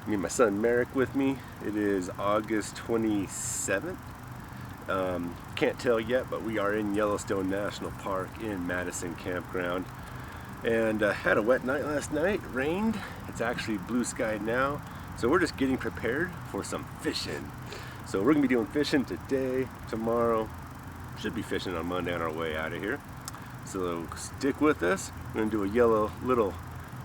Me and my son Merrick with me. It is August 27th. Can't tell yet, but we are in Yellowstone National Park in Madison Campground. And had a wet night last night, rained. It's actually blue sky now. So we're just getting prepared for some fishing. So we're gonna be doing fishing today, tomorrow. Should be fishing on Monday on our way out of here. So stick with us. We're gonna do a little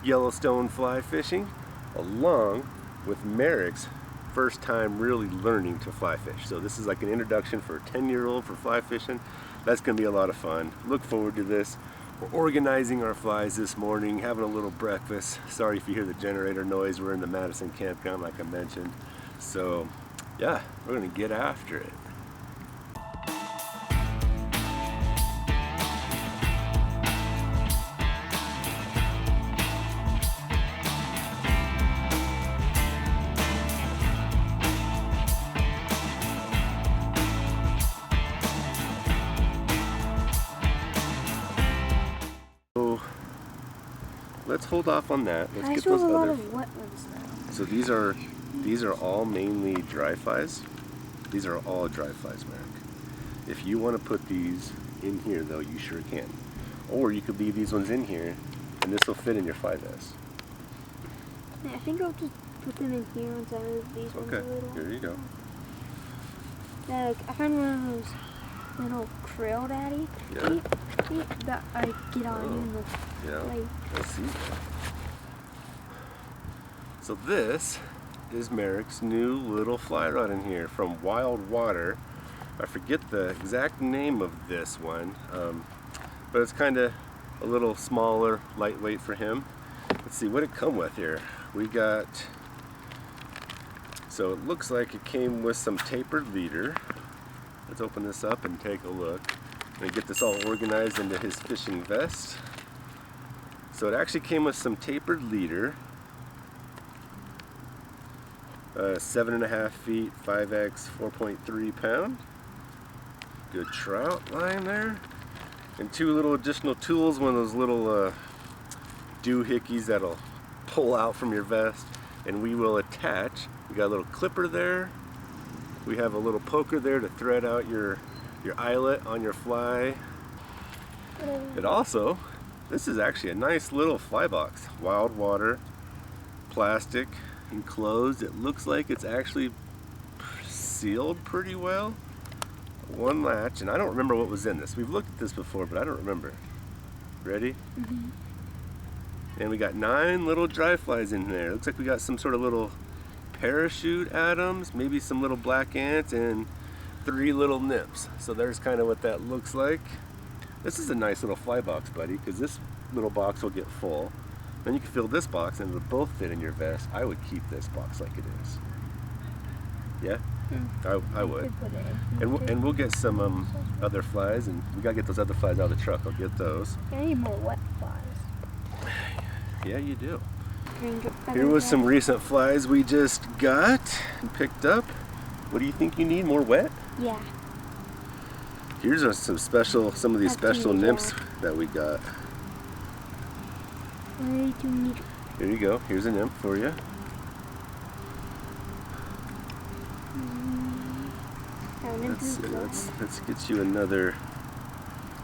Yellowstone fly fishing along with Merrick's first time really learning to fly fish. So this is like an introduction for a 10-year-old for fly fishing. That's gonna be a lot of fun. Look forward to this. We're organizing our flies this morning, having a little breakfast. Sorry if you hear the generator noise. We're in the Madison Campground like I mentioned. So yeah, we're gonna get after it. Let's hold off on that. Let's get those a lot other. of wet ones now. So these are all mainly dry flies. These are all dry flies, Merrick. If you want to put these in here, though, you sure can. Or you could leave these ones in here, and this will fit in your fly vest. Yeah, I think I'll just put them in here once I move these ones a little. Okay, here you go. Like, I found one of those little krill daddy that I get on in the lake. I see. So this is Merrick's new little fly rod in here from Wild Water. I forget the exact name of this one, but it's kind of a little smaller, lightweight for him. Let's see what it come with here. We got, so it looks like it came with some tapered leader. Let's open this up and take a look and get this all organized into his fishing vest. So it actually came with some tapered leader, 7.5 feet, 5X, 4.3 pound. Good trout line there. And two little additional tools, one of those little doohickeys that'll pull out from your vest, and we will attach. We got a little clipper there. We have a little poker there to thread out your eyelet on your fly. It also, this is actually a nice little fly box. Wild Water, plastic, enclosed. It looks like it's actually sealed pretty well. One latch, and I don't remember what was in this. We've looked at this before, but I don't remember. Ready? Mm-hmm. And we got 9 little dry flies in there. Looks like we got some sort of little parachute atoms, maybe some little black ants, and 3 little nymphs. So there's kind of what that looks like. This is a nice little fly box, buddy, because this little box will get full. Then you can fill this box and it'll both fit in your vest. I would keep this box like it is. Yeah? I would. And we'll get some other flies, and we gotta get those other flies out of the truck. I'll get those. I need more wet flies. Yeah, you do. Here was some recent flies we just got and picked up. What do you think you need? More wet? Yeah. Here's some of these special nymphs that we got. Here you go. Here's a nymph for you. Let's get you another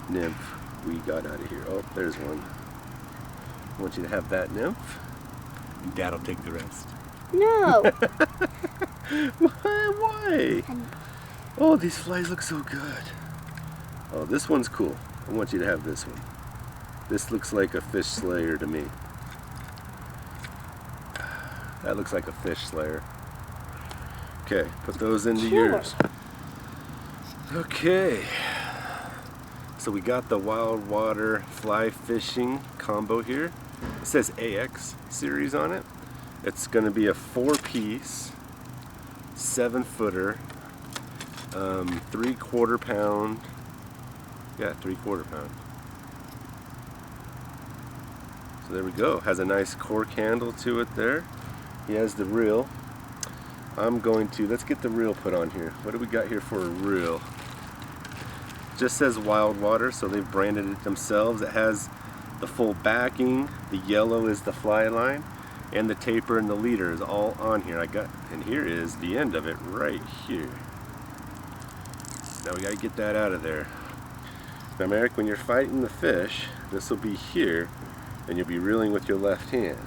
nymph we got out of here. Oh, there's one. I want you to have that nymph. And Dad'll take the rest. No! Why? Oh, these flies look so good. Oh, this one's cool. I want you to have this one. This looks like a fish slayer to me. That looks like a fish slayer. Okay, put those into yours. Okay. So we got the Wild Water fly fishing combo here. It says AX series on it. It's going to be a 4-piece, 7-footer, 3/4 pound. Yeah, 3/4 pound. So there we go. Has a nice cork handle to it there. He has the reel. Let's get the reel put on here. What do we got here for a reel? Just says Wild Water, so they've branded it themselves. It has the full backing. The yellow is the fly line. and the taper and the leader is all on here. And here is the end of it right here. Now we got to get that out of there. Now Merrick, when you're fighting the fish, this will be here, and you'll be reeling with your left hand.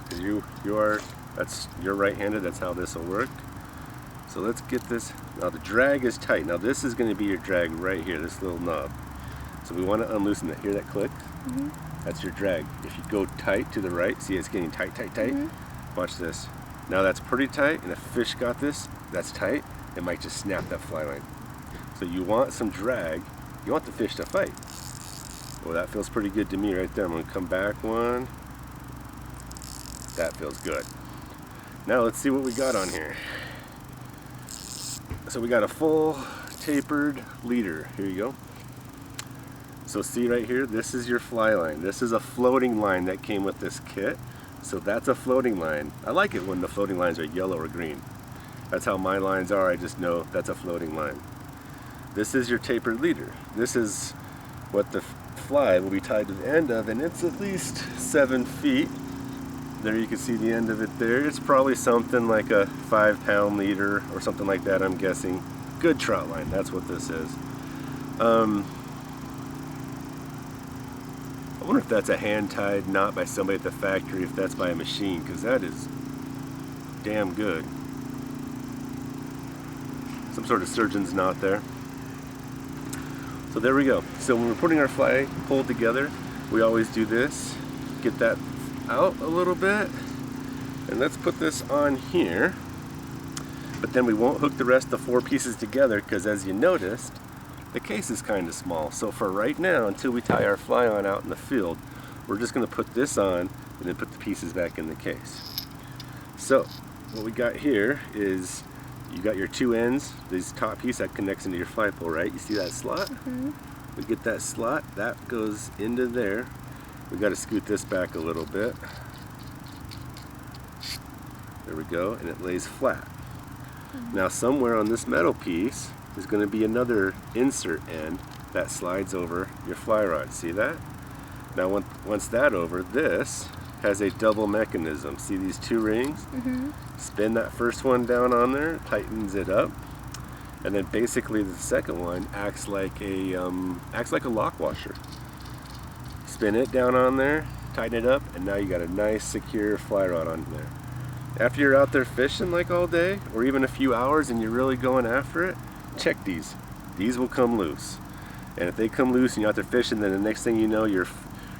Because you're right-handed, that's how this will work. So let's get this. Now the drag is tight. Now this is going to be your drag right here, this little knob. So we want to unloosen it. Hear that click? Mm-hmm. That's your drag. If you go tight to the right, see it's getting tight, tight, tight? Mm-hmm. Watch this. Now that's pretty tight, and if fish got this, that's tight, it might just snap that fly line. So you want some drag. You want the fish to fight. Well, that feels pretty good to me right there. I'm going to come back one. That feels good. Now let's see what we got on here. So we got a full tapered leader. Here you go. So see right here, this is your fly line. This is a floating line that came with this kit. So that's a floating line. I like it when the floating lines are yellow or green. That's how my lines are. I just know that's a floating line. This is your tapered leader. This is what the fly will be tied to the end of, and it's at least 7 feet. There you can see the end of it there. It's probably something like a 5-pound leader or something like that, I'm guessing. Good trout line, that's what this is. I wonder if that's a hand-tied knot by somebody at the factory, if that's by a machine, because that is damn good. Some sort of surgeon's knot there. So there we go. So when we're putting our fly pole together, we always do this. Get that out a little bit. And let's put this on here. But then we won't hook the rest of the 4 pieces together because, as you noticed, the case is kind of small. So for right now, until we tie our fly on out in the field, we're just going to put this on and then put the pieces back in the case. So what we got here is you got your 2 ends, this top piece that connects into your fly pole, right? You see that slot? Mm-hmm. We get that slot, that goes into there. We got to scoot this back a little bit. There we go, and it lays flat. Mm-hmm. Now somewhere on this metal piece is going to be another insert end that slides over your fly rod. See that? Now once that's over, this has a double mechanism. See these 2 rings? Mm-hmm. Spin that first one down on there, tightens it up, and then basically the second one acts like a lock washer. Spin it down on there, tighten it up, and now you got a nice secure fly rod on there. After you're out there fishing like all day, or even a few hours, and you're really going after it, check these. These will come loose, and if they come loose and you're out there fishing, then the next thing you know, your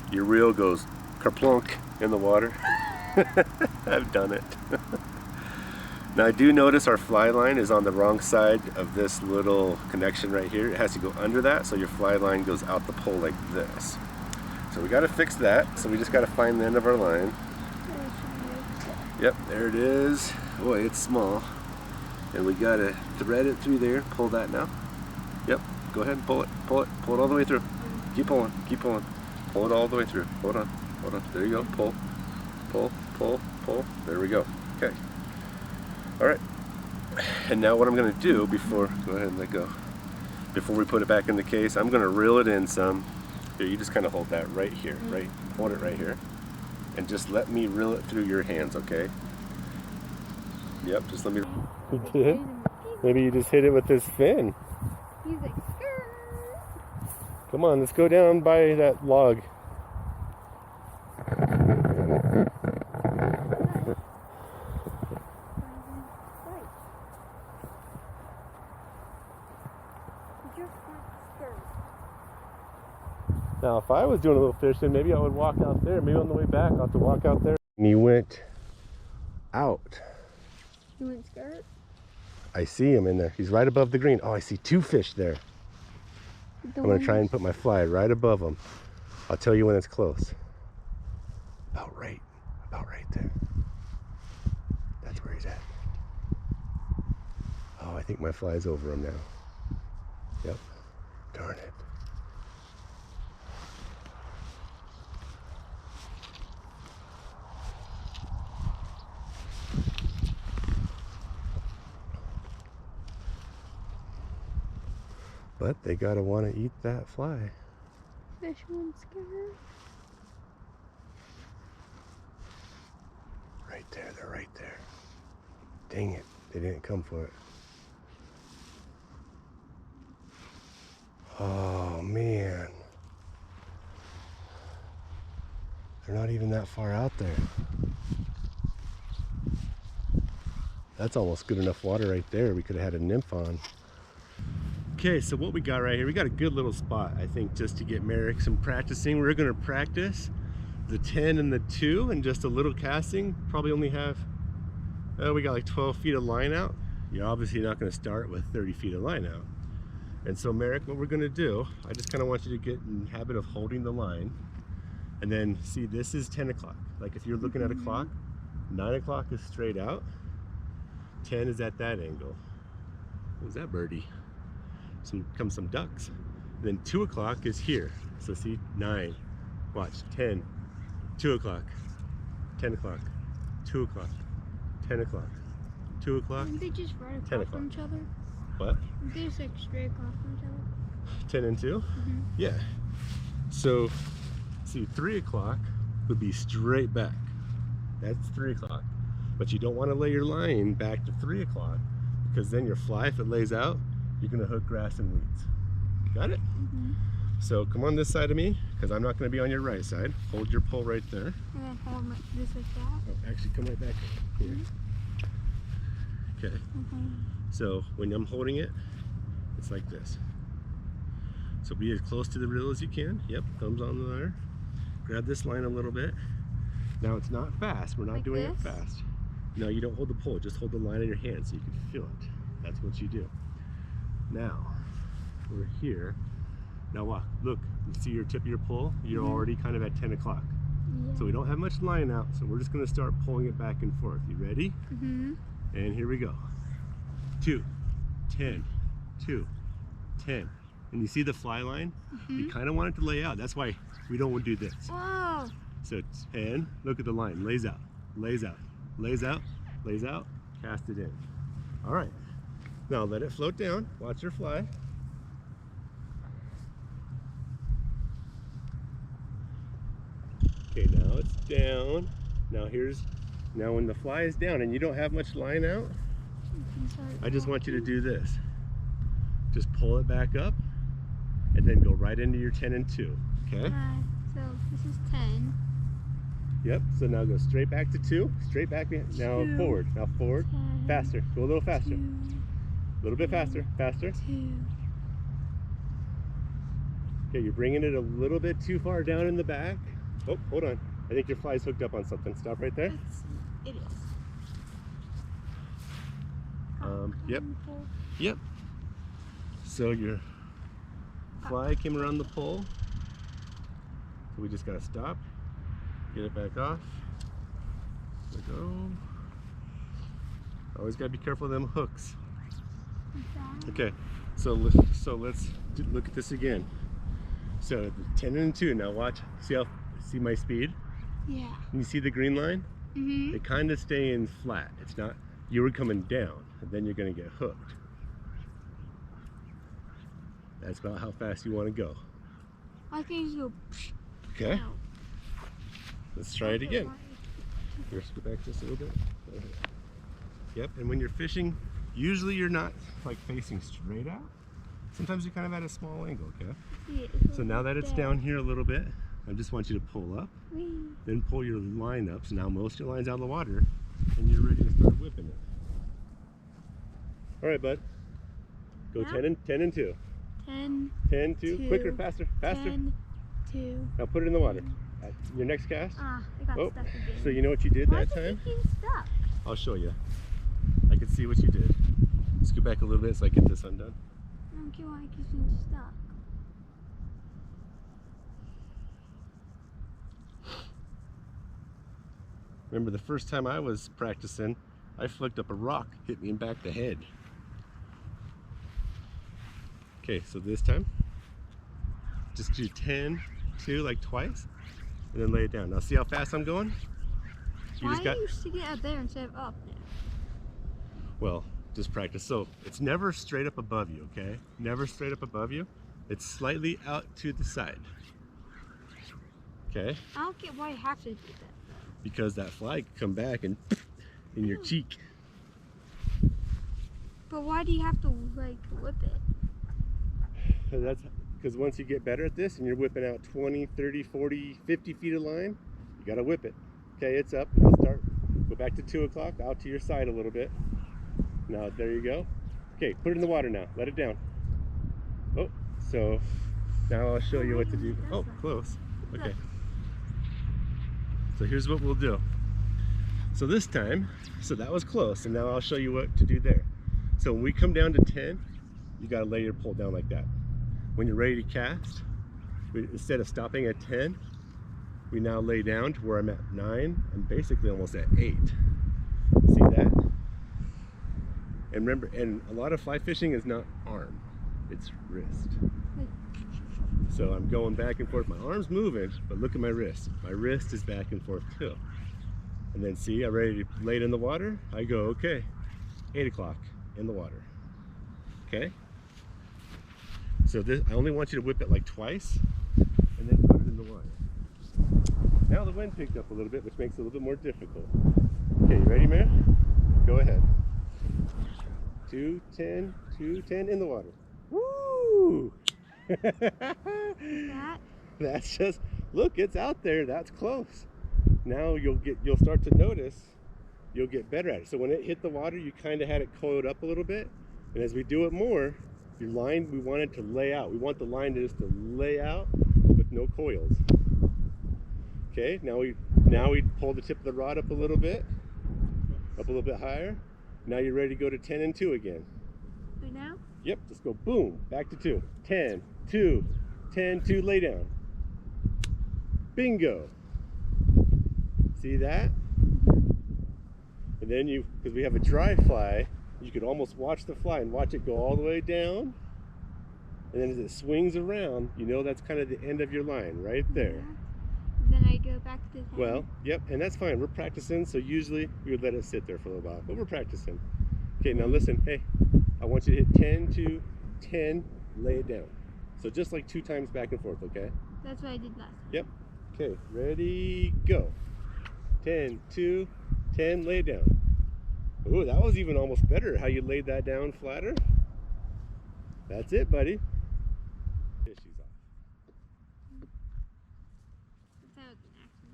reel goes kerplunk in the water. I've done it. Now I do notice our fly line is on the wrong side of this little connection right here. It has to go under that, so your fly line goes out the pole like this. So we got to fix that. So we just got to find the end of our line. Yep, there it is. Boy, it's small. And we got to thread it through there. Pull that now. Yep, go ahead and pull it. Pull it. Pull it all the way through. Keep pulling. Keep pulling. Pull it all the way through. Hold on. Hold on. There you go. Pull. Pull. Pull. Pull. There we go. Okay. All right. And now what I'm going to do before, go ahead and let go. Before we put it back in the case, I'm going to reel it in some. Here, you just kind of hold that right here, right? Hold it right here. And just let me reel it through your hands, okay? Yep, just let me. You did? Maybe you just hit it with this fin. He's like, Skrr. Come on, let's go down by that log. Now, if I was doing a little fishing, maybe I would walk out there. Maybe on the way back, I'll have to walk out there. And he went out. He went skirt? I see him in there. He's right above the green. Oh, I see 2 fish there. I'm going to try and put my fly right above him. I'll tell you when it's close. About right there. That's where he's at. Oh, I think my fly's over him now. Yep. Darn it. But they gotta want to eat that fly. Fish won't scare. there. They're right there. Dang it. They didn't come for it. Oh, man. They're not even that far out there. That's almost good enough water right there. We could have had a nymph on. Okay, so what we got right here, we got a good little spot, I think, just to get Merrick some practicing. We're gonna practice the 10 and the 2 and just a little casting. Probably only have, we got like 12 feet of line out. You're obviously not gonna start with 30 feet of line out. And so Merrick, what we're gonna do, I just kind of want you to get in the habit of holding the line. And then see, this is 10 o'clock. Like if you're looking at a clock, 9 o'clock is straight out. 10 is at that angle. What was that birdie? Some ducks. And then 2 o'clock is here. So see, 9, watch, 10, 2 o'clock, 10 o'clock, 2 o'clock, 10 o'clock, 2 o'clock, Aren't they just right 10 across from o'clock. each other? What? Aren't they just like straight across from each other? 10 and 2? Yeah. So, see, 3 o'clock would be straight back. That's 3 o'clock. But you don't want to lay your line back to 3 o'clock because then your fly, if it lays out, you're going to hook grass and weeds. Got it? So come on this side of me because I'm not going to be on your right side. Hold your pole right there. And then hold this like that. Oh, actually, come right back here. Okay. So when I'm holding it, it's like this. So be as close to the reel as you can. Yep, thumbs on there. Grab this line a little bit. Now it's not fast. We're not Like doing this? it fast. No, you don't hold the pole. Just hold the line in your hand so you can feel it. That's what you do. Now, we're here. Now walk. Look, you see your tip of your pole? You're already kind of at 10 o'clock. Yeah. So we don't have much line out, so we're just going to start pulling it back and forth. You ready? And here we go. 2, 10, 2, 10. And you see the fly line? You kind of want it to lay out. That's why we don't want to do this. Whoa. So 10, look at the line, lays out, lays out, lays out, lays out, cast it in. All right, now let it float down, watch her fly. Okay, now it's down. Now when the fly is down and you don't have much line out, I just want you to do this. Just pull it back up and then go right into your 10 and 2, okay? So this is 10. Yep, so now go straight back to 2, straight back, now 2, forward, 10, faster, go a little faster, 2, a little bit faster, 2. Okay, you're bringing it a little bit too far down in the back. Oh, hold on, I think your fly's hooked up on something. Stop right there. It is. Yep, yep. So your fly came around the pole, so we just gotta stop. Get it back off. There we go. Always gotta be careful of them hooks. Okay, so let's look at this again. So 10 and 2. Now watch. See my speed? Yeah. Can you see the green line? It kind of stays flat. It's not. You were coming down, and then you're gonna get hooked. That's about how fast you want to go. I can just go. Okay. Out. Let's try it again. Let's go back just a little bit. Yep, and when you're fishing, usually you're not like facing straight out. Sometimes you're kind of at a small angle, okay? Yeah, So now that it's down here a little bit, I just want you to pull up, then pull your line up. So now most of your line's out of the water, and you're ready to start whipping it. All right, bud. Go Yeah. 10 and 2. 10, 10, 2, 2, quicker, faster, faster. 10, 2. Now put it in the water. At your next cast. It got Oh, stuck again. so you know what you did Why that is it time? getting stuck? I'll show you. I can see what you did. Scoot back a little bit so I get this undone. I don't get why it keeps getting stuck. Remember the first time I was practicing, I flicked up a rock, hit me in back the head. Okay, so this time, just do 10, 2, like twice, and then lay it down. Now see how fast I'm going? Why are you sticking it up there instead of up there? Well, just practice. So it's never straight up above you, okay? Never straight up above you. It's slightly out to the side. Okay? I don't get why you have to do that. because that fly could come back and in your cheek. But why do you have to like whip it? That's because once you get better at this and you're whipping out 20, 30, 40, 50 feet of line, you gotta whip it. Okay, it's up. Now start. Go back to 2 o'clock, out to your side a little bit. Now, there you go. Okay, put it in the water now. Let it down. Oh, so now I'll show you what to do. Oh, close. Okay. So here's what we'll do. So this time, so that was close, and now I'll show you what to do there. So when we come down to 10, you gotta lay your pole down like that. When you're ready to cast, instead of stopping at 10, we now lay down to where I'm at 9 and basically almost at 8. See that? And remember, and a lot of fly fishing is not arm, it's wrist. So I'm going back and forth. My arm's moving, but look at my wrist. My wrist is back and forth too. And then see, I'm ready to lay it in the water. I go, okay, 8 o'clock in the water. Okay? So this, I only want you to whip it like twice and then put it in the water. Now the wind picked up a little bit, which makes it a little bit more difficult. Okay, you ready, man? Go ahead. 2, 10, 2, 10 in the water. Woo! That's just, look, it's out there. That's close. Now you'll start to notice, you'll get better at it. So when it hit the water, you kind of had it coiled up a little bit. And as we do it more, your line, we want it to lay out. We want the line just to lay out with no coils. Okay, now we pull the tip of the rod up a little bit higher. Now you're ready to go to 10 and 2 again. Right now? Yep, just go boom, back to 2. 10, 2, 10, 2, lay down. Bingo. See that? And then because we have a dry fly, you could almost watch the fly and watch it go all the way down. And then as it swings around, you know that's kind of the end of your line, right there. Yeah. Then I go back to 10. Well, yep, and that's fine. We're practicing, so usually we would let it sit there for a little while, but we're practicing. Okay, now listen, hey, I want you to hit 10, 2, 10, lay it down. So just like 2 times back and forth, okay? That's what I did last time. Yep. Okay, ready, go. 10, 2, 10, lay it down. Ooh, that was even almost better, how you laid that down flatter. That's it, buddy. Fish shoes off.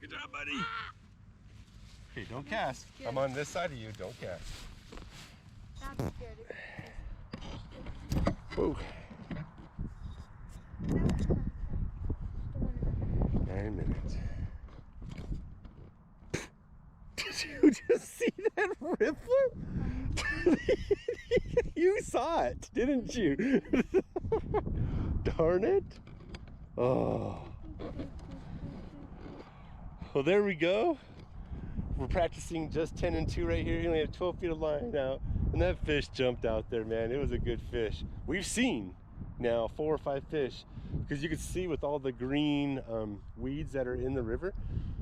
Good job, buddy. Okay, don't cast. I'm on this side of you, don't cast. That's good. Whoa. 9 minutes. Did you just see that ripple? You saw it, didn't you? Darn it. Oh. Well, there we go. We're practicing just 10 and 2 right here. You only have 12 feet of line now. And that fish jumped out there, man. It was a good fish. We've seen now 4 or 5 fish, because you could see with all the green weeds that are in the river,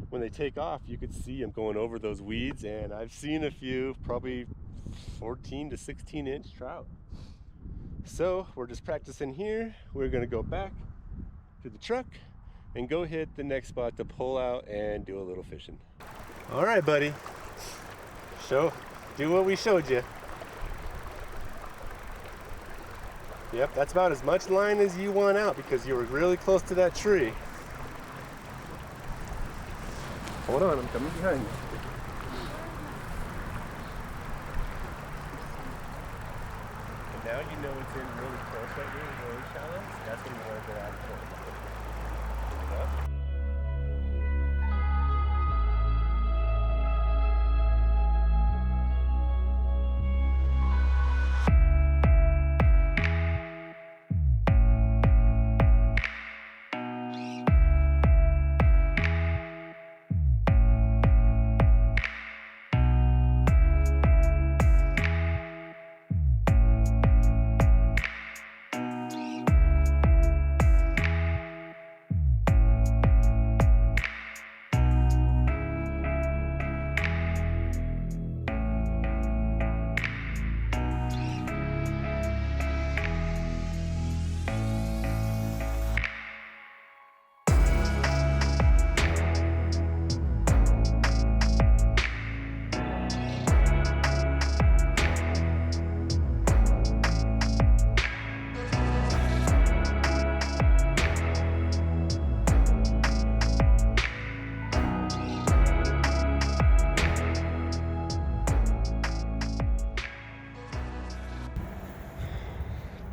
when they take off, you could see them going over those weeds. And I've seen a few, probably 14 to 16 inch trout. So we're just practicing here. We're gonna go back to the truck and go hit the next spot to pull out and do a little fishing. All right, buddy. Do what we showed you. Yep, that's about as much line as you want out because you were really close to that tree. Hold on, I'm coming behind you. And now you know it's in really close right here, really shallow. That's when you want to go out of point. There we go.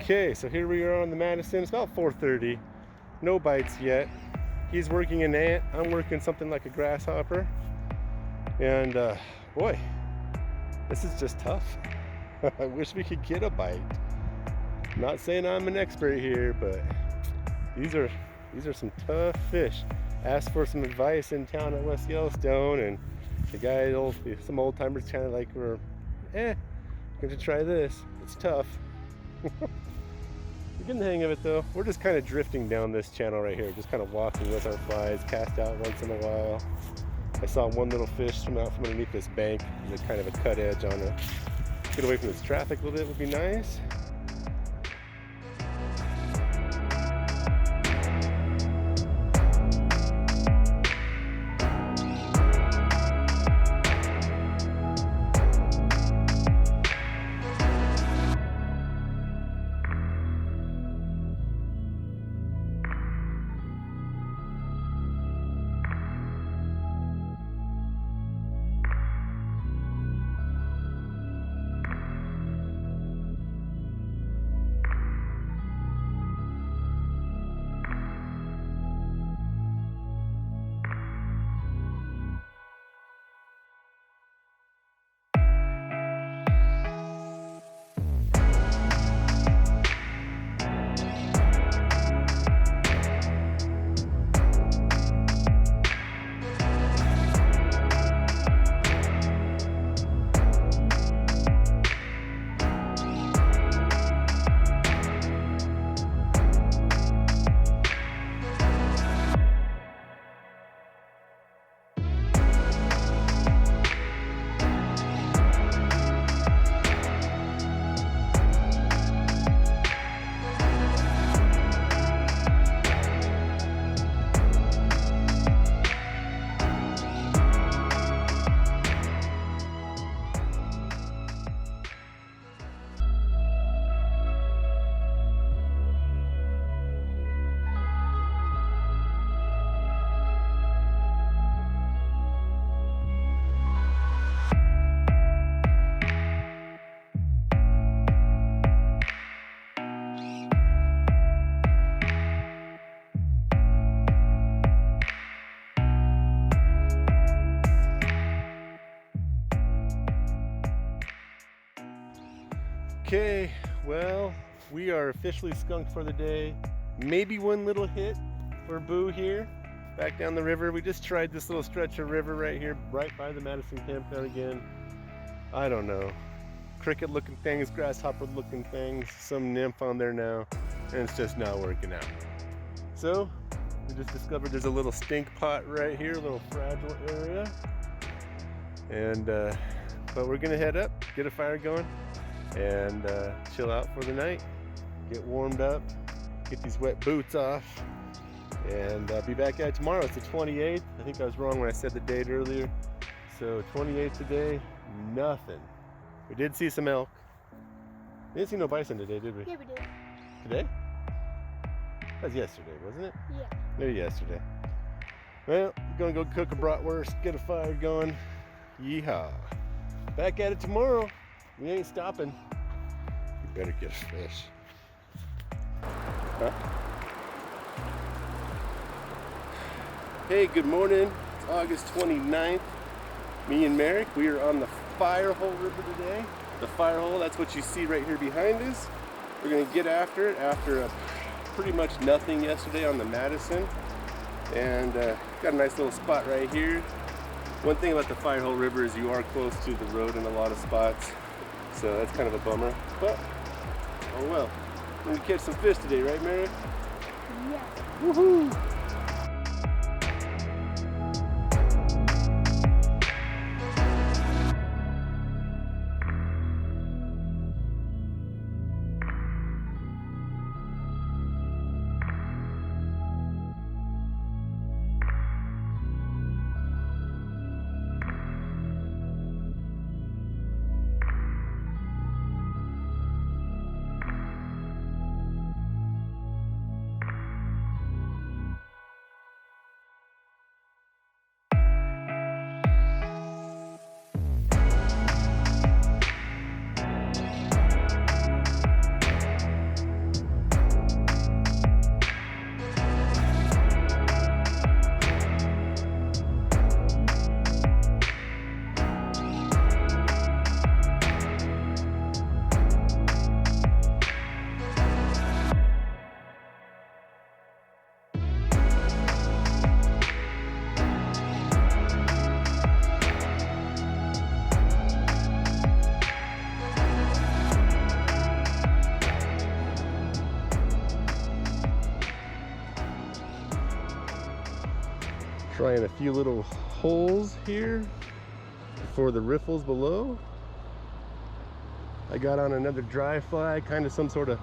Okay, so here we are on the Madison. It's about 4:30. No bites yet. He's working an ant. I'm working something like a grasshopper. And boy, this is just tough. I wish we could get a bite. Not saying I'm an expert here, but these are some tough fish. Asked for some advice in town at West Yellowstone, and the guy, some old timers, kind of like were, gonna try this. It's tough. We're getting the hang of it though. We're just kind of drifting down this channel right here, just kind of walking with our flies, cast out once in a while. I saw one little fish swim out from underneath this bank. There's kind of a cut edge on it. Get away from this traffic a little bit would be nice. Okay, well, we are officially skunked for the day. Maybe one little hit for Boo here, back down the river. We just tried this little stretch of river right here, right by the Madison campground again. I don't know. Cricket looking things, grasshopper looking things, some nymph on there now, and it's just not working out. So, we just discovered there's a little stink pot right here, a little fragile area. And, but we're gonna head up, get a fire going, and chill out for the night, get warmed up, get these wet boots off, and be back at it tomorrow. It's the 28th. I think I was wrong when I said the date earlier. So 28th today, nothing. We did see some elk. We didn't see no bison today, did we? Yeah, we did. Today? That was yesterday, wasn't it? Yeah. Maybe yesterday. Well, gonna go cook a bratwurst, get a fire going. Yeehaw. Back at it tomorrow. We ain't stopping. We better get a fish. Huh? Hey, good morning. It's August 29th. Me and Merrick, we are on the Firehole River today. The Firehole, that's what you see right here behind us. We're gonna get after it after pretty much nothing yesterday on the Madison. And got a nice little spot right here. One thing about the Firehole River is you are close to the road in a lot of spots. So that's kind of a bummer, but oh well. We're gonna catch some fish today, right, Mary? Yeah. Woohoo! Trying a few little holes here for the riffles below. I got on another dry fly, kind of some sort of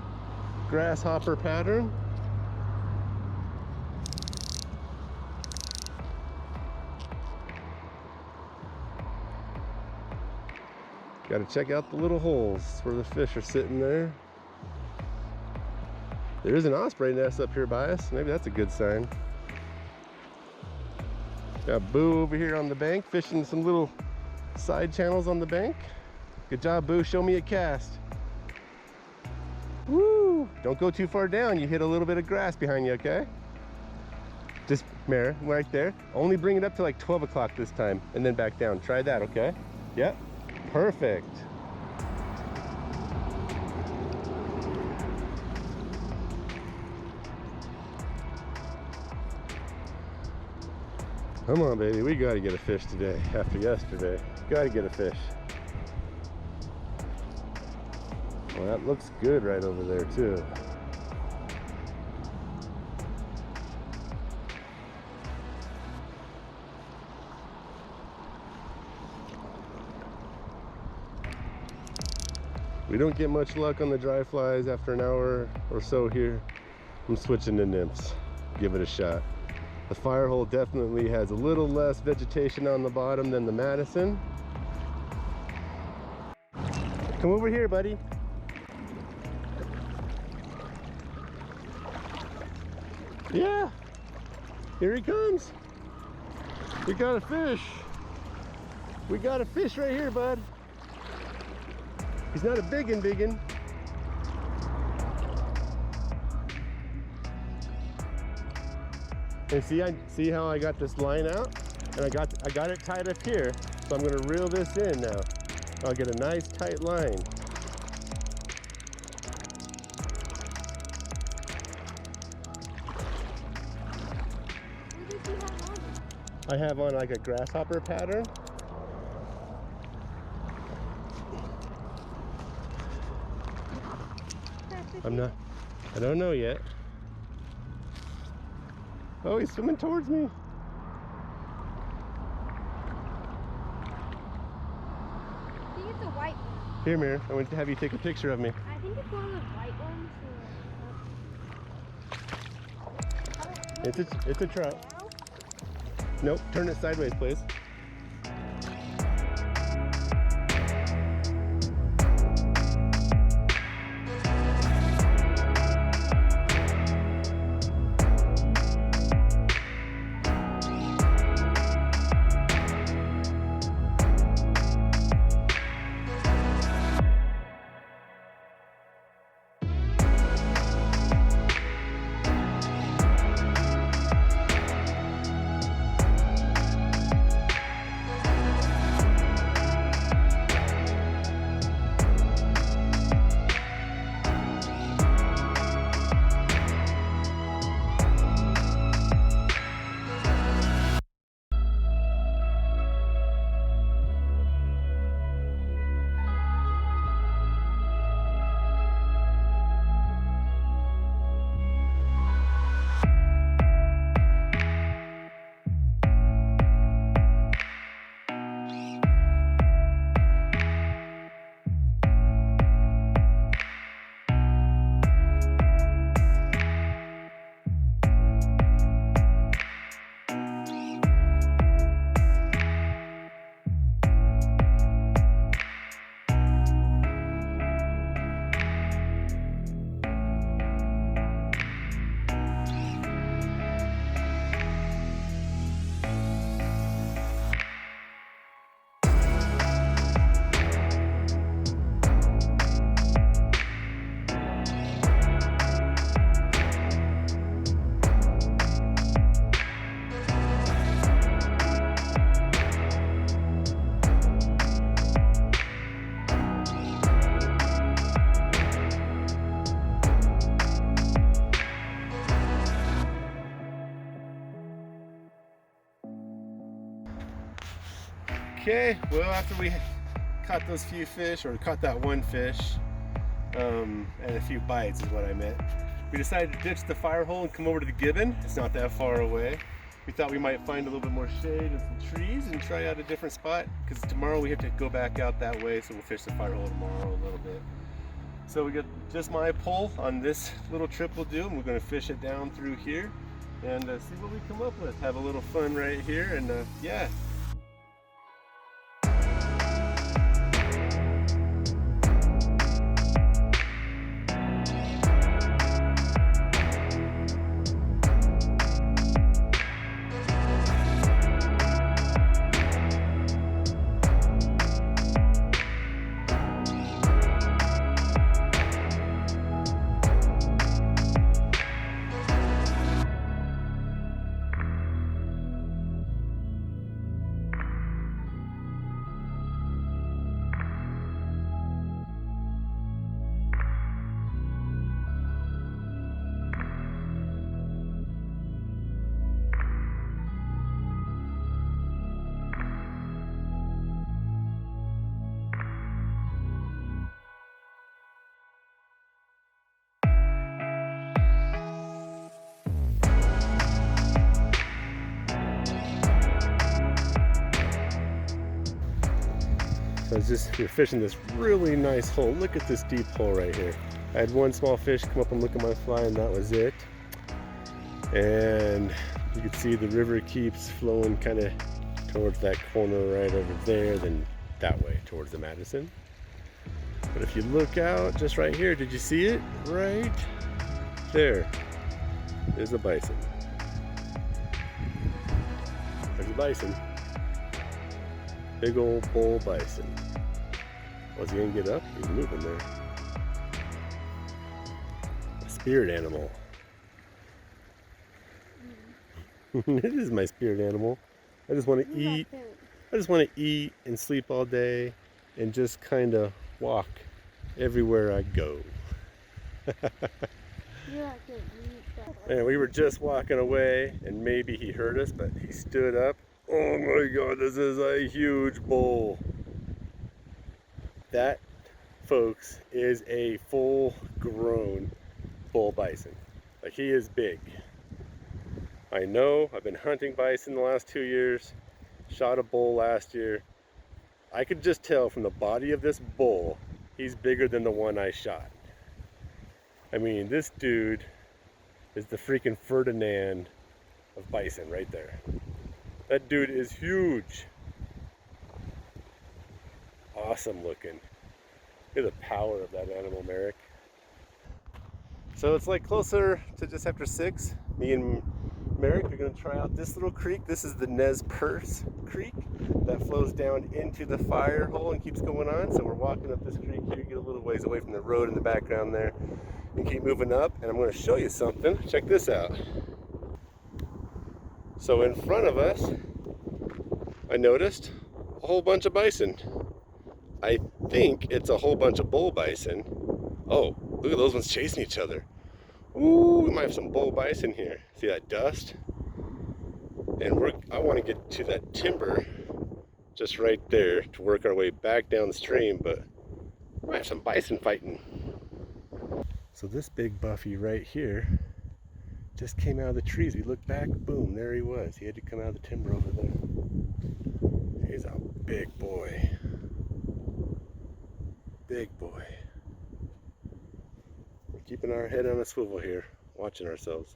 grasshopper pattern. Got to check out the little holes where the fish are sitting there. There is an osprey nest up here by us. Maybe that's a good sign. Got Boo over here on the bank fishing some little side channels on the bank. Good job, Boo. Show me a cast. Woo! Don't go too far down. You hit a little bit of grass behind you, okay? Just, Mara, right there. Only bring it up to like 12 o'clock this time and then back down. Try that, okay? Yep. Perfect. Come on, baby. We got to get a fish today after yesterday. Got to get a fish. Well, that looks good right over there, too. We don't get much luck on the dry flies after an hour or so here. I'm switching to nymphs. Give it a shot. The fire hole definitely has a little less vegetation on the bottom than the Madison. Come over here, buddy. Yeah, here he comes. We got a fish. We got a fish right here, bud. He's not a biggin'. And see how I got this line out? And I got it tied up here. So I'm gonna reel this in now. I'll get a nice tight line. What did you have on? I have on like a grasshopper pattern. I don't know yet. Oh, he's swimming towards me. I think it's a white one. Here, Mir, I want to have you take a picture of me. I think it's one of those white ones. It's a trout. Nope, turn it sideways, please. Okay, well, after we caught those few fish, or caught that one fish, and a few bites is what I meant, we decided to ditch the fire hole and come over to the gibbon. It's not that far away. we thought we might find a little bit more shade and some trees and try out a different spot, because tomorrow we have to go back out that way, so we'll fish the fire hole tomorrow a little bit. So we got just my pole on this little trip we'll do, and we're going to fish it down through here and see what we come up with. Have a little fun right here, and yeah. So we're fishing this really nice hole. Look at this deep hole right here. I had one small fish come up and look at my fly, and that was it. And you can see the river keeps flowing kind of towards that corner right over there, then that way towards the Madison. But if you look out just right here, did you see it? Right there. There's a bison. There's a bison. Big old bull bison. Was he gonna get up? He's moving there. A spirit animal. It is my spirit animal. I just want to eat. I just want to eat and sleep all day and just kind of walk everywhere I go. And we were just walking away, and maybe he heard us, but he stood up. Oh my God, this is a huge bull. That, folks, is a full-grown bull bison. Like, he is big. I know, I've been hunting bison the last 2 years, shot a bull last year. I could just tell from the body of this bull, he's bigger than the one I shot. I mean, this dude is the freaking Ferdinand of bison right there. That dude is huge. Awesome looking. Look at the power of that animal, Merrick. So it's like closer to just after 6. Me and Merrick are going to try out this little creek. This is the Nez Perce Creek that flows down into the fire hole and keeps going on. So we're walking up this creek here, get a little ways away from the road in the background there, and keep moving up. And I'm going to show you something. Check this out. So in front of us, I noticed a whole bunch of bison. I think it's a whole bunch of bull bison. Oh, look at those ones chasing each other. Ooh, we might have some bull bison here. See that dust? And I want to get to that timber just right there to work our way back downstream, but we might have some bison fighting. So this big buffy right here just came out of the trees. We looked back, boom, there he was. He had to come out of the timber over there. He's a big boy. Big boy. We're keeping our head on a swivel here, watching ourselves.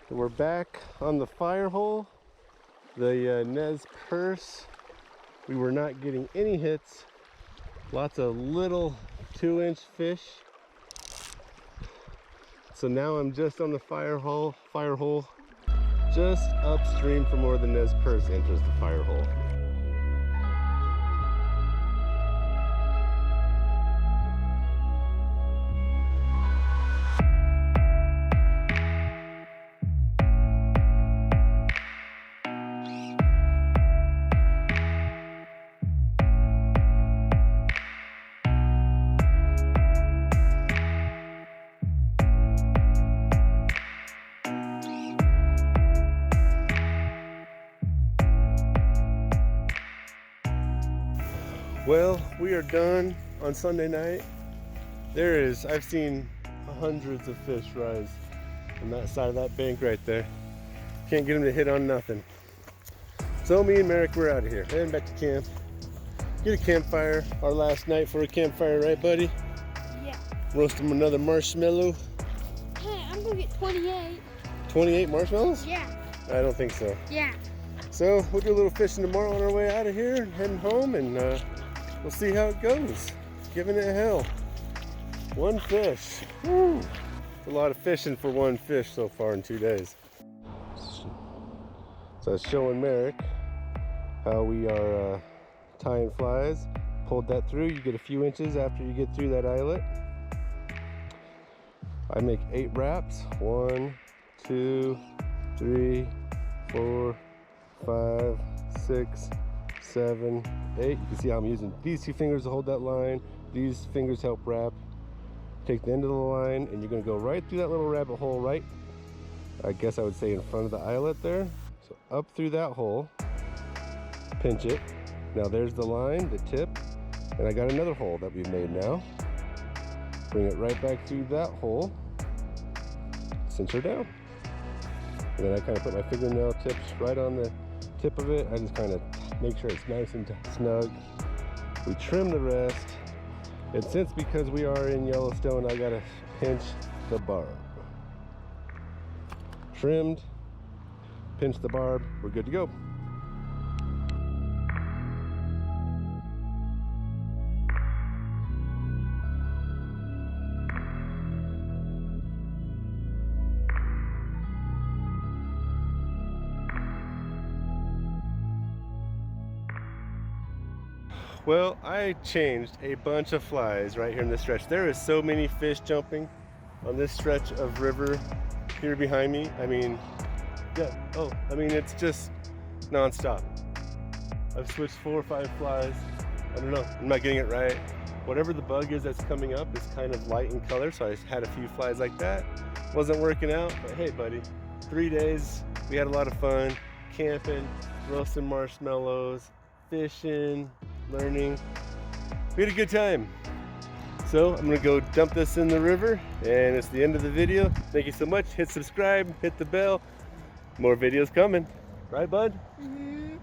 So we're back on the fire hole, the Nez Perce. We were not getting any hits. Lots of little 2-inch fish. So now I'm just on the fire hole, just upstream from where the Nez Perce enters the fire hole. Well, we are done on Sunday night. I've seen hundreds of fish rise on that side of that bank right there. Can't get them to hit on nothing. So me and Merrick, we're out of here, heading back to camp. Get a campfire, our last night for a campfire, right buddy? Yeah. Roast them another marshmallow. Hey, I'm gonna get 28. 28 marshmallows? Yeah. I don't think so. Yeah. So we'll do a little fishing tomorrow on our way out of here, heading home, and we'll see how it goes. Giving it hell. One fish. Woo. It's a lot of fishing for one fish so far in 2 days. So I was showing Merrick how we are tying flies. Pulled that through. You get a few inches after you get through that eyelet. I make 8 wraps. 1, 2, 3, 4, 5, 6, 7, 8. You can see how I'm using these 2 fingers to hold that line. These fingers help wrap. Take the end of the line and you're going to go right through that little rabbit hole, right, I guess I would say in front of the eyelet there. So up through that hole, pinch it. Now there's the line, the tip, and I got another hole that we've made now. Bring it right back through that hole, cinch her down. And then I kind of put my fingernail tips right on the tip of it. I just kind of make sure it's nice and snug. We trim the rest. And since because we are in Yellowstone, I gotta pinch the barb. Trimmed, pinch the barb, we're good to go. Well, I changed a bunch of flies right here in this stretch. There is so many fish jumping on this stretch of river here behind me. I mean, yeah, it's just non-stop. I've switched 4 or 5 flies. I don't know, I'm not getting it right. Whatever the bug is that's coming up is kind of light in color, so I had a few flies like that. Wasn't working out, but hey buddy, 3 days, we had a lot of fun, camping, roasting marshmallows, fishing, learning. We had a good time. So I'm gonna go dump this in the river, and it's the end of the video. Thank you so much. Hit subscribe, hit the bell. More videos coming. Right, bud? Mm-hmm.